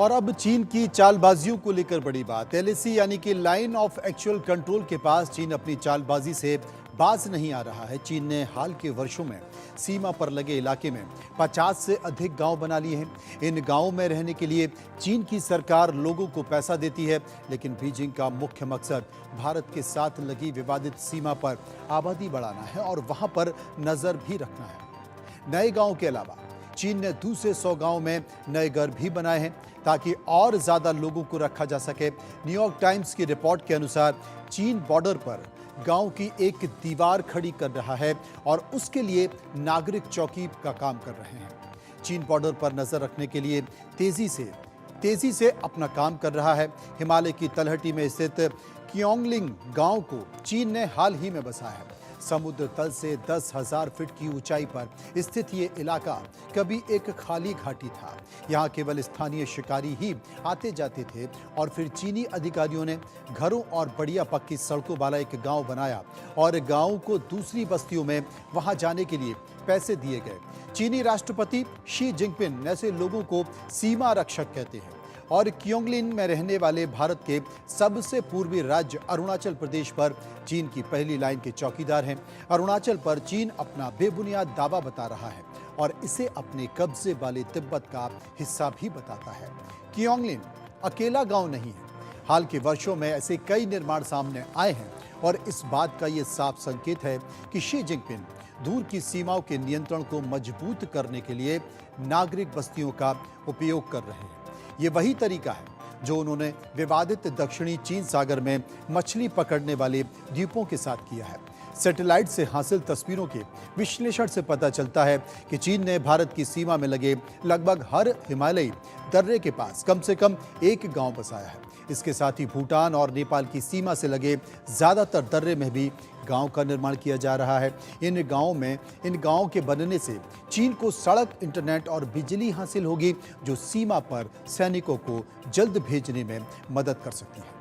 और अब चीन की चालबाजियों को लेकर बड़ी बात। एलएसी यानी कि लाइन ऑफ एक्चुअल कंट्रोल के पास चीन अपनी चालबाजी से बाज नहीं आ रहा है। चीन ने हाल के वर्षों में सीमा पर लगे इलाके में 50 से अधिक गांव बना लिए हैं। इन गांवों में रहने के लिए चीन की सरकार लोगों को पैसा देती है, लेकिन बीजिंग का मुख्य मकसद भारत के साथ लगी विवादित सीमा पर आबादी बढ़ाना है और वहां पर नजर भी रखना है। नए गांव के अलावा चीन ने दूसरे 100 गांव में नए घर भी बनाए हैं ताकि और ज्यादा लोगों को रखा जा सके। न्यूयॉर्क टाइम्स की रिपोर्ट के अनुसार चीन बॉर्डर पर गांव की एक दीवार खड़ी कर रहा है और उसके लिए नागरिक चौकी का काम कर रहे हैं। चीन बॉर्डर पर नजर रखने के लिए तेजी से अपना काम कर रहा है। हिमालय की तलहटी में स्थित क्योंगलिंग गांव को चीन ने हाल ही में बसाया है। समुद्र तल से 10,000 फीट की ऊंचाई पर स्थित ये इलाका कभी एक खाली घाटी था। यहाँ केवल स्थानीय शिकारी ही आते जाते थे और फिर चीनी अधिकारियों ने घरों और बढ़िया पक्की सड़कों वाला एक गांव बनाया और गांव को दूसरी बस्तियों में वहां जाने के लिए पैसे दिए गए। चीनी राष्ट्रपति शी जिनपिंग ऐसे लोगों को सीमा रक्षक कहते हैं और क्योंगलिन में रहने वाले भारत के सबसे पूर्वी राज्य अरुणाचल प्रदेश पर चीन की पहली लाइन के चौकीदार हैं। अरुणाचल पर चीन अपना बेबुनियाद दावा बता रहा है और इसे अपने कब्जे वाले तिब्बत का हिस्सा भी बताता है। क्योंगलिन अकेला गांव नहीं है। हाल के वर्षों में ऐसे कई निर्माण सामने आए हैं और इस बात का ये साफ संकेत है कि शी जिनपिंग दूर की सीमाओं के नियंत्रण को मजबूत करने के लिए नागरिक बस्तियों का उपयोग कर रहे हैं। ये वही तरीका है जो उन्होंने विवादित दक्षिणी चीन सागर में मछली पकड़ने वाले द्वीपों के साथ किया है। सैटेलाइट से हासिल तस्वीरों के विश्लेषण से पता चलता है कि चीन ने भारत की सीमा में लगे लगभग हर हिमालयी दर्रे के पास कम से कम एक गांव बसाया है। इसके साथ ही भूटान और नेपाल की सीमा से लगे ज्यादातर दर्रे में भी गांव का निर्माण किया जा रहा है। इन गांवों के बनने से चीन को सड़क, इंटरनेट और बिजली हासिल होगी, जो सीमा पर सैनिकों को जल्द भेजने में मदद कर सकती है।